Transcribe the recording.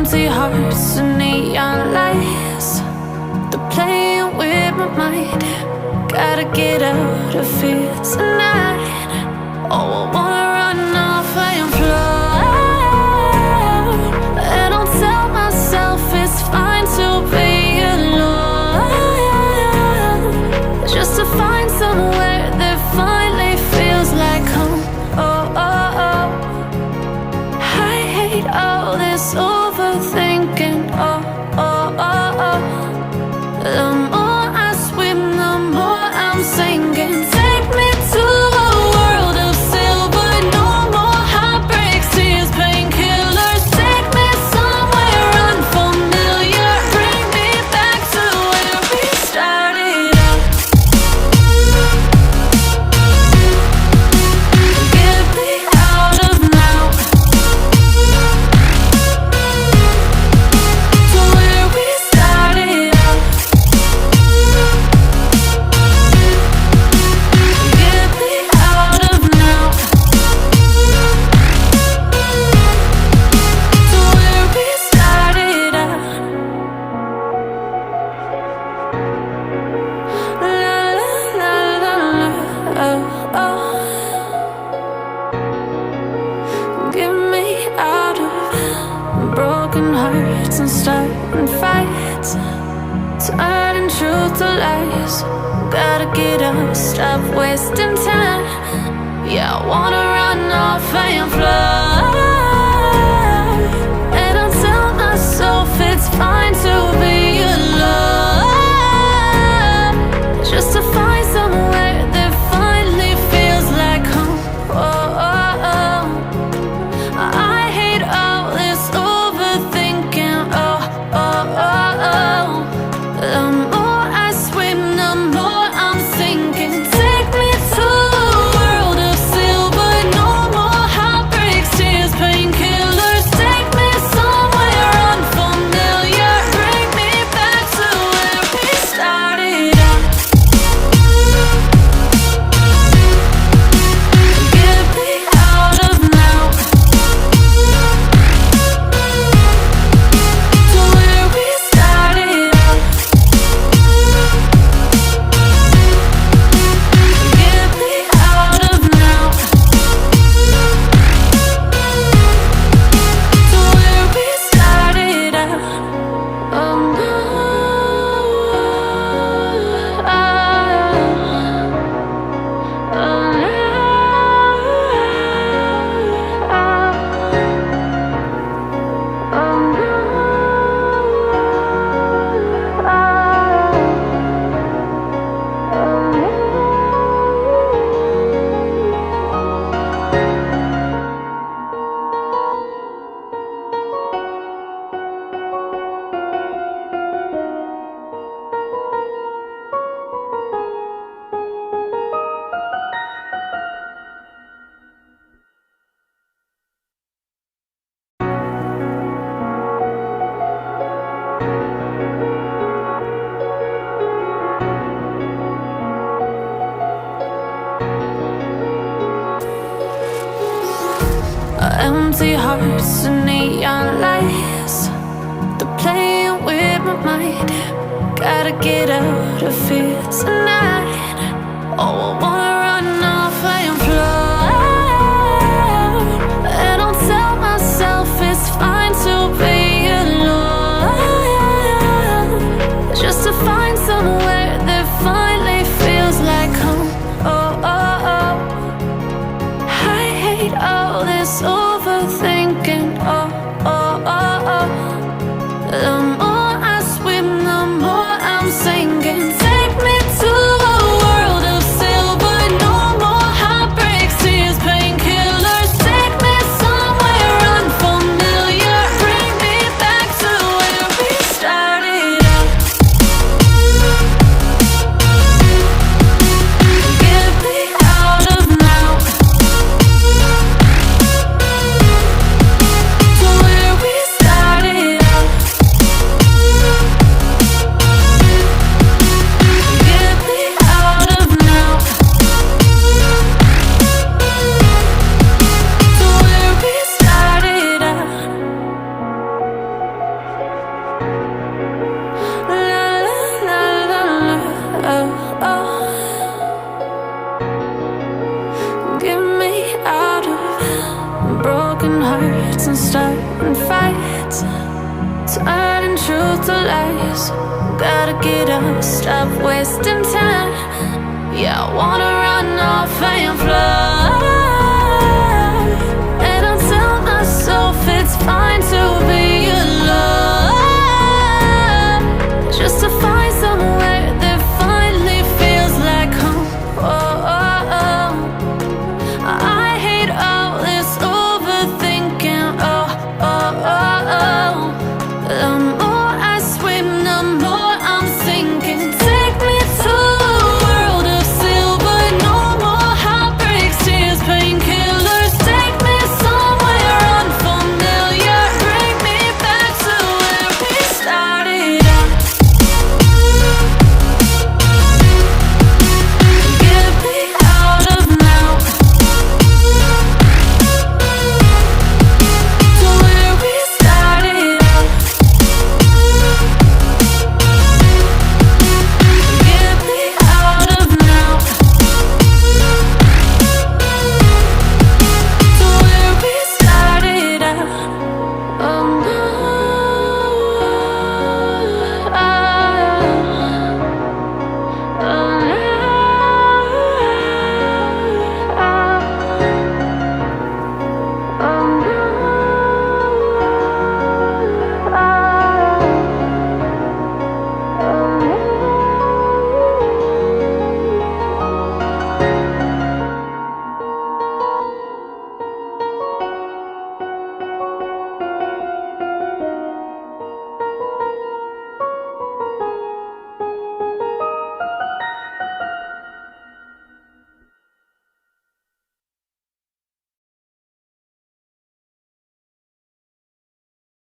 Empty hearts and neon lights, they're playing with my mind. Gotta get out of here tonight. Oh, I wanna run off and fly. And I'll tell myself it's fine to be alone, just to find somewhere that finally feels like home. Oh, oh, oh. I hate all this overthinking. Oh, oh, oh, oh. The more I swim, the more I'm sinking. Take me to a world of silver. No more heartbreaks, tears, painkillers. Take me somewhere unfamiliar. Bring me back to where we started out. Get me out of now, to where we started out. Get me out of now, to where we started out. La la la la la, oh, oh. Get me out of broken hearts and starting fights, turning truth to lies. Gotta get up, stop wasting time. Yeah, I wanna run off and fly. And I'll tell myself it's fine to be alone, just to find somewhere that finally feels like home. Oh, oh, oh. I hate all this overthinking. Oh, oh, oh, oh. The more I swim, the more I'm sinking. Take me to a world of silver. No more heartbreaks, tears, painkillers. Take me somewhere unfamiliar. Bring me back to where we started out. Get me out of now, to where we started out. Get me out of now, to where we started out. Oh no, oh empty hearts and neon lights, they're playing with my mind. Gotta get out of here tonight. Oh, I wanna run off and fly. And I'll tell myself it's fine to be alone, just to find somewhere that finally feels like home. Oh, oh, oh. I hate all this overthinking. Oh, oh, oh, oh. The more I swim, the more I'm sinking. Take me to a world of silver. turning truth to lies. Gotta get up, stop wasting time. Yeah, I wanna run off and fly. And I tell myself it's fine to be